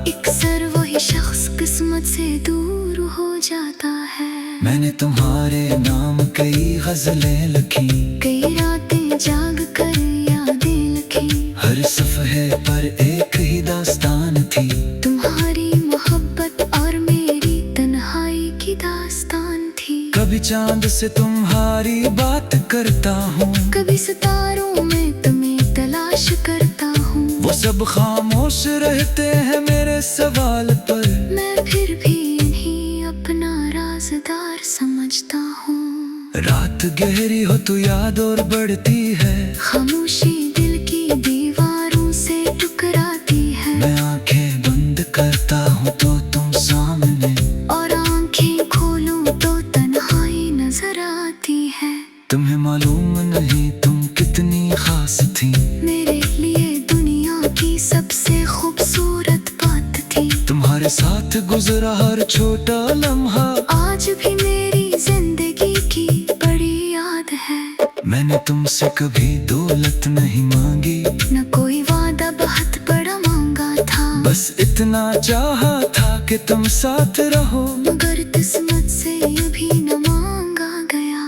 अक्सर वही शख्स किस्मत से दूर हो जाता है। मैंने तुम्हारे नाम कई गजलें लिखी, कई रातें जाग कर यादें लिखी, हर सफ़हे पर एक ही दास्तान थी। तुम्हारी मोहब्बत और मेरी तन्हाई की दास्तान थी। कभी चांद से तुम्हारी बात करता हूँ, कभी सितारों में तुम्हें तलाश करता हूँ। वो सब खामोश रहते हैं मेरे सवाल पर, मैं फिर भी इन्हीं अपना राज़दार समझता हूँ। रात गहरी हो तो याद और बढ़ती है, खामोशी दिल की दीवारों से टकराती है। मैं आंखें बंद करता हूँ तो तुम सामने, और आंखें खोलूं तो तन्हाई नजर आती है। तुम्हें मालूम नहीं तुम कितनी खास थी, मेरे लिए दुनिया की सबसे खूबसूरत बात थी। तुम्हारे साथ गुजरा हर छोटा लम्हा आज भी मेरी जिंदगी की बड़ी याद है। मैंने तुमसे कभी दौलत नहीं मांगी, न कोई वादा बहुत बड़ा मांगा था, बस इतना चाहा था कि तुम साथ रहो। मगर किस्मत से अभी न मांगा गया।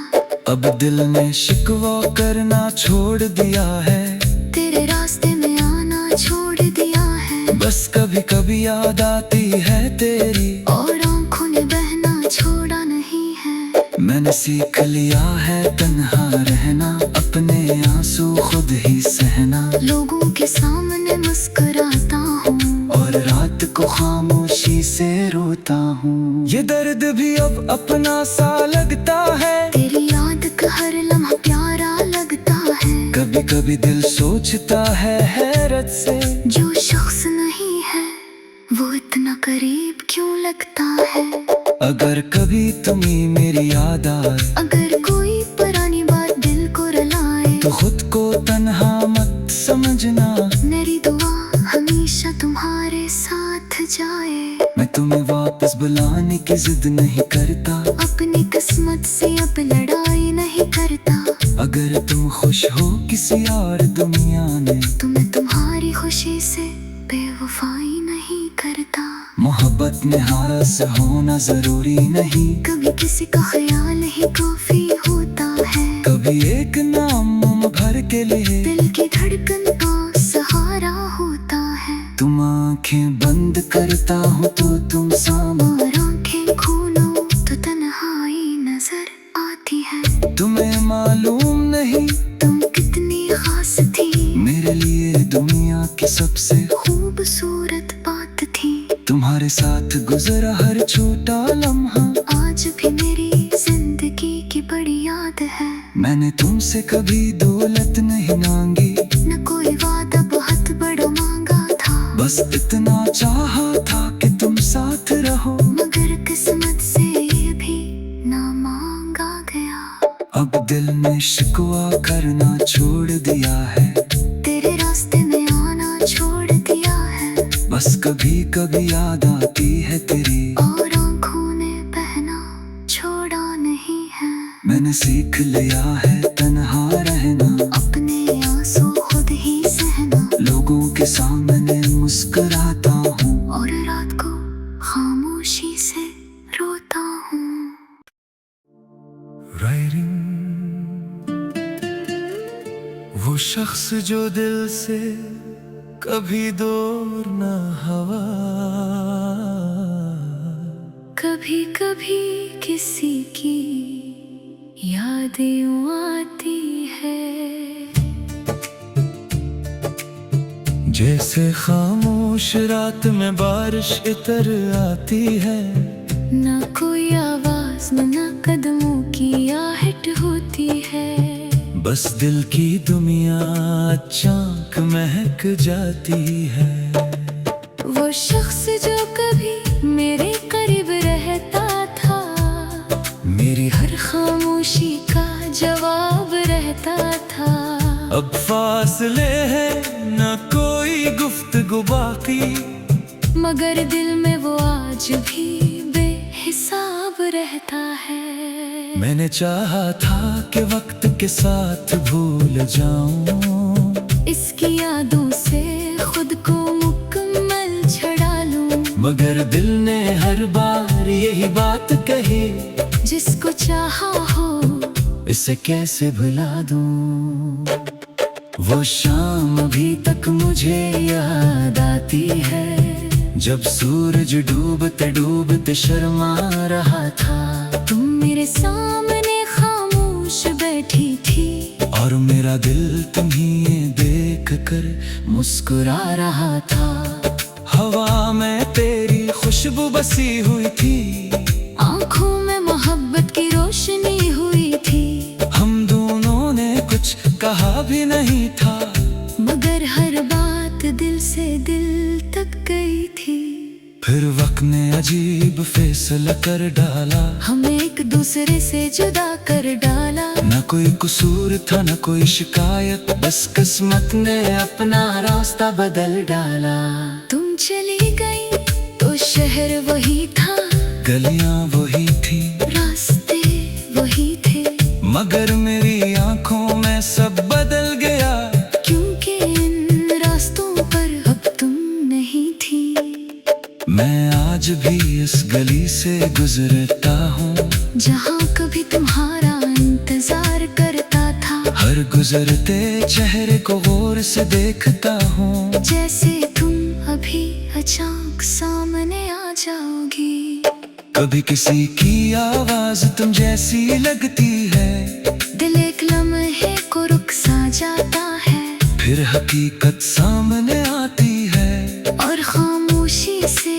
अब दिल ने शिकवा करना छोड़ दिया है, तेरे रास्ते में आना छोड़ दिया है। बस कभी कभी याद आती है तेरी, और आंखों ने बहना छोड़ा नहीं है। मैंने सीख लिया है तन्हा रहना, अपने आंसू खुद ही सहना। लोगों के सामने मुस्कुराता हूँ, और रात को खामोशी से रोता हूँ। ये दर्द भी अब अपना सा लगता है, तेरी याद का हर लम्हा प्यारा लगता है। कभी कभी दिल सोचता है हैरत से, जो शख्स नहीं है वो इतना करीब क्यों लगता है। अगर कभी तुम्हें मेरी याद आए, अगर कोई पुरानी बात दिल को रुलाए, तो खुद को तन्हा मत समझना। मेरी दुआ हमेशा तुम्हारे साथ जाए। मैं तुम्हें वापस बुलाने की जिद नहीं करता, अपनी किस्मत से अब लड़ाई नहीं करता। अगर तुम खुश हो किसी और दुनिया ने, तो मैं तुम्हारी खुशी से बेवफाई नहीं करता। मोहब्बत निहारा से होना जरूरी नहीं, कभी किसी का ख्याल ही काफी होता है। कभी एक नाम मुंह भर के लिए दिल की धड़कन का सहारा होता है। तुम आंखें बंद करता हूँ तो तुम सामने, और आंखें खोलो तो तन्हाई नजर आती है। तुम्हें मालूम नहीं तुम कितनी खास थी, मेरे लिए दुनिया की सबसे खूबसूरत बात थी। तुम्हारे साथ गुजरा हर छोटा लम्हा आज भी मेरी जिंदगी की बड़ी याद है। मैंने तुमसे कभी दौलत नहीं मांगी, न कोई वादा बहुत बड़ा मांगा था, बस इतना चाहा था कि तुम साथ रहो। मगर किस्मत से भी ना मांगा गया। अब दिल ने शिकवा करना छोड़ दिया है, तेरे रास्ते में आना छोड़ दिया है। बस कभी कभी याद आती है तेरी, और आंखों ने बहना छोड़ा नहीं है। मैंने सीख लिया है तन्हा रहना, अपने आंसू खुद ही सहना। लोगों के सामने मुस्कुराता हूँ, और रात को खामोशी से रोता हूँ। वो शख्स जो दिल से कभी दूर न हवा, कभी कभी किसी की याद यूं आती है। जैसे खामोश रात में बारिश इतर आती है, ना कोई आवाज ना कदमों की आहट होती है। बस दिल की दुनिया अचानक महक जाती है। वो शख्स जो कभी मेरे करीब रहता था, मेरी हर खामोशी का जवाब रहता था। अब फासले हैं न कोई गुफ्तगू बाकी, मगर दिल में वो आज भी बेहिसाब रहता है। मैंने चाहा था कि वक्त के साथ भूल जाऊं, इसकी यादों से खुद को मुकम्मल छड़ा लूं। मगर दिल ने हर बार यही बात कही, जिसको चाहा हो इसे कैसे भुला दूं। वो शाम अभी तक मुझे याद आती है, जब सूरज डूबते डूबते शर्मा रहा था। तुम मेरे सामने खामोश बैठी थी, और मेरा दिल तुम्हें देख कर मुस्कुरा रहा था। हवा में तेरी खुशबू बसी हुई थी, आंखों में मोहब्बत की रोशनी हुई थी। हम दोनों ने कुछ कहा भी नहीं था, मगर हर बात दिल से दिल तक गई थी। फिर वक्त ने अजीब फैसला कर डाला, हमें एक दूसरे से जुदा कर डाला। न कोई कसूर था न कोई शिकायत, बस किस्मत ने अपना रास्ता बदल डाला। तुम चली गई तो शहर वही था, गलियां वही थी, रास्ते वही थे, मगर मेरी आंखों में सब बदल गया। क्योंकि इन रास्तों पर अब तुम नहीं थी। मैं आज भी इस गली से गुजरता हूँ, जहाँ कभी तुम्हारा इंतजार करता था। हर गुजरते चेहरे को गौर से देखता हूँ, जैसे तुम अभी अचानक सामने आ जाओगी। कभी किसी की आवाज तुम जैसी लगती है, दिल एक लम्हे को रुक सा जाता है, फिर हकीकत सामने आती है, और खामोशी से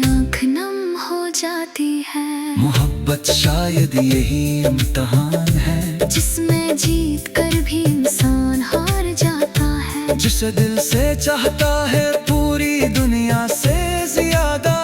आँख नम हो जाती है। मोहब्बत शायद यही इम्तिहान है, जिसमें जीत कर भी इंसान हार जाता है। जिसे दिल से चाहता है पूरी दुनिया से ज्यादा,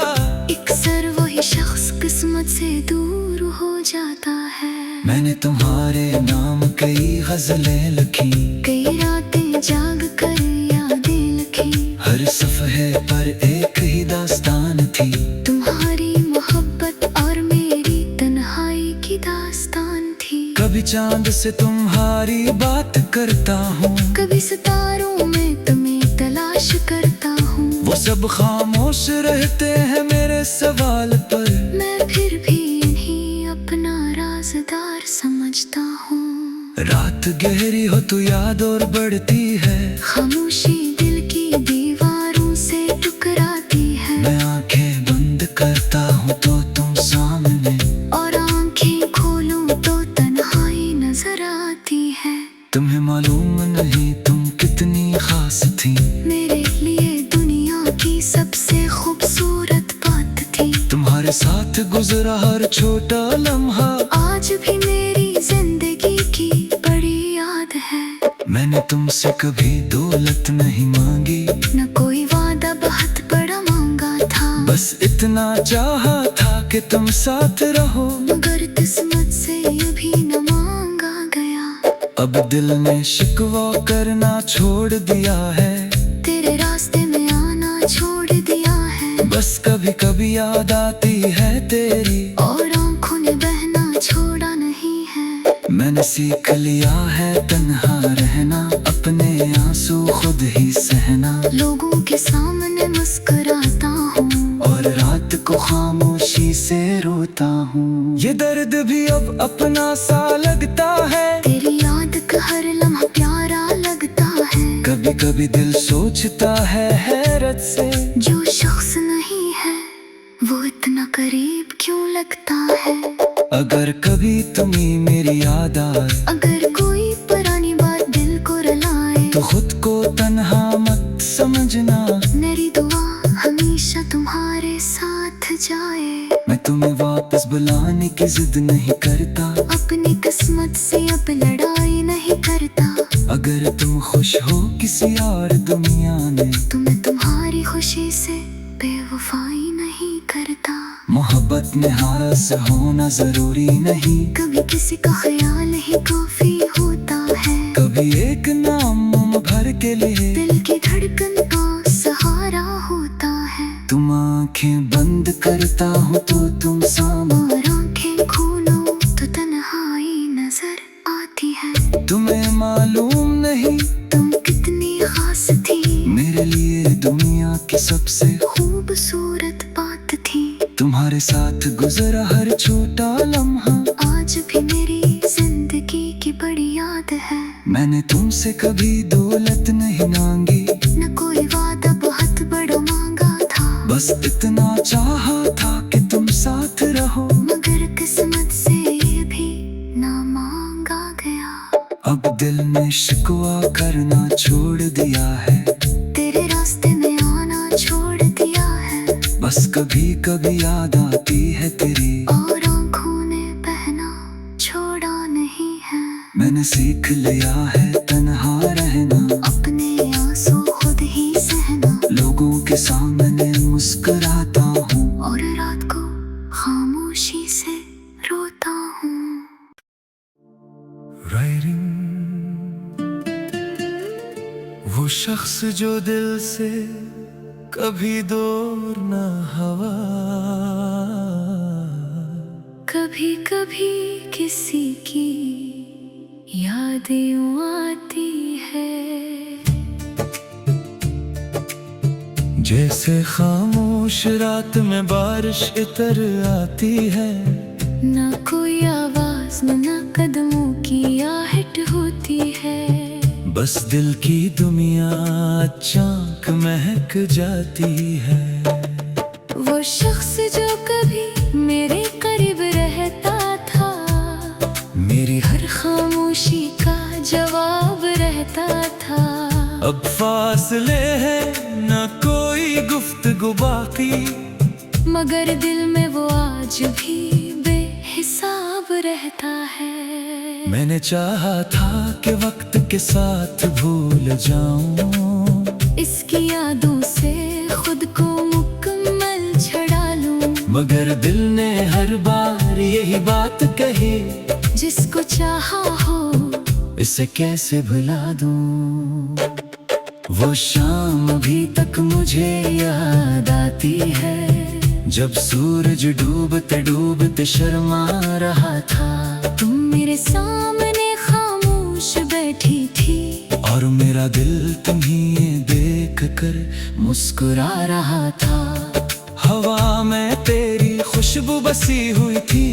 अक्सर वही शख्स किस्मत से दूर हो जाता है। मैंने तुम्हारे नाम कई गजलें लिखी, कई रातें जाग कर यादें लिखी। हर सफ़हे पर एक ही दास्तान थी, तुम्हारी मोहब्बत और मेरी तन्हाई की दास्तान थी। कभी चांद से तुम्हारी बात करता हूँ, कभी सितारों में तुम्हें तलाश करता हूँ। वो सब खामोश रहते हैं मेरे सवाल पर, मैं फिर भी इन्हीं अपना राज़दार समझता हूँ। रात गहरी हो तो याद और बढ़ती है, खामोशी दिल की दीवारों से टकराती है। मैं आंखें बंद करता हूँ तो तुम सामने, और आंखें खोलूं तो तन्हाई नजर आती है। तुम्हें मालूम नहीं तुम कितनी खास थी, मेरे लिए दुनिया की सबसे खूबसूरत बात थी। तुम्हारे साथ गुजरा हर छोटा लम्हा आज भी मेरी जिंदगी की बड़ी याद है। मैंने तुमसे कभी दौलत नहीं मांगी, न कोई वादा बहुत बड़ा मांगा था, बस इतना चाहा था कि तुम साथ रहो। मगर किस्मत से ये भी न मांगा गया। अब दिल ने शिकवा करना छोड़ दिया है, तेरे रास्ते में आना छोड़ दिया है। बस कभी कभी याद आती है तेरी, और आंखों ने बहना छोड़ा नहीं है। मैंने सीख लिया है तन्हा रहना, अपने आंसू खुद ही सहना। लोगों के सामने मुस्कुराता हूँ, और रात को खामोशी से रोता हूँ। ये दर्द भी अब अपना सा लगता है, तेरी याद का हर लम्हा प्यारा लगता है। कभी कभी दिल सोचता है हैरत से, जो शख्स नहीं है वो इतना करीब क्यों लगता है। अगर कभी तुम्हें मेरी याद आए, अगर कोई पुरानी बात दिल को रुलाए, तो खुद को तन्हा मत समझना। मेरी दुआ हमेशा तुम्हारे साथ जाए। मैं तुम्हें वापस बुलाने की जिद नहीं करता, अपनी किस्मत से अब लड़ाई नहीं करता। अगर तुम खुश हो किसी और दुनिया में, तो मैं तुम्हारी खुशी से बेवफाई नहीं करता। मोहब्बत में हास होना जरूरी नहीं, कभी किसी का ख्याल ही काफी होता है। कभी एक नाम मुंह भर के लिए दिल की धड़कन का सहारा होता है। तुम आंखें बंद करता हूँ तो तुम सामने, और आंखें खोलो तो तन्हाई नजर आती है। तुम्हें मालूम नहीं तुम कितनी सबसे खूबसूरत बात थी। तुम्हारे साथ गुजरा हर छोटा लम्हा आज भी मेरी जिंदगी की बड़ी याद है। मैंने तुमसे कभी दौलत नहीं मांगी, न कोई वादा बहुत बड़ा मांगा था। बस इतना चाहा था कि तुम साथ रहो। मगर किस्मत से ये भी ना मांगा गया। अब दिल ने शिकवा करना छोड़ दिया है, तेरे रास्ते में आना छोड़ दिया है। बस कभी कभी याद आती है तेरी, और आँखों ने बहना छोड़ा नहीं है। मैंने सीख लिया है तन्हा रहना, अपने आंसू खुद ही सहना। लोगों के सामने मुस्कुराता हूँ और रात को खामोशी से रोता हूँ। वो शख्स जो दिल से कभी दूर ना हवा, कभी कभी किसी की याद यूं आती है। जैसे खामोश रात में बारिश इतर आती है। ना कोई आवाज ना कदमों की आहट होती है। बस दिल की दुनिया अचानक महक जाती है। वो शख्स जो कभी मेरे करीब रहता था, मेरी हर खामोशी का जवाब रहता था। अब फासले हैं न कोई गुफ्तगू बाकी, मगर दिल में वो आज भी बेहिसाब रहता है। मैंने चाहा था कि वक्त के साथ भूल जाऊं, इसकी यादों से खुद को मुकम्मल छड़ा लूं। मगर दिल ने हर बार यही बात कही, जिसको चाहा हो इसे कैसे भुला दूं। वो शाम अभी तक मुझे याद आती है, जब सूरज डूबते डूबते शर्मा रहा था। तुम मेरे सामने खामोश बैठी थी, और मेरा दिल तुम्हें देख कर मुस्कुरा रहा था। हवा में तेरी खुशबू बसी हुई थी,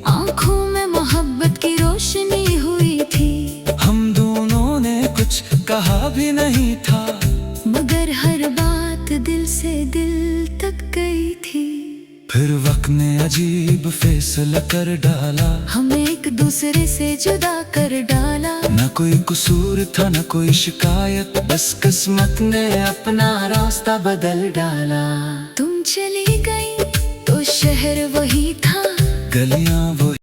आँखों में मोहब्बत की रोशनी हुई थी। हम दोनों ने कुछ कहा भी नहीं था, मगर हर बात दिल से दिल तक गई थी। फिर वक्त ने अजीब फैसला कर डाला, हमें एक दूसरे से जुदा कर डाला। न कोई कसूर था न कोई शिकायत, बस किस्मत ने अपना रास्ता बदल डाला। तुम चली गई तो शहर वही था, गलियां वो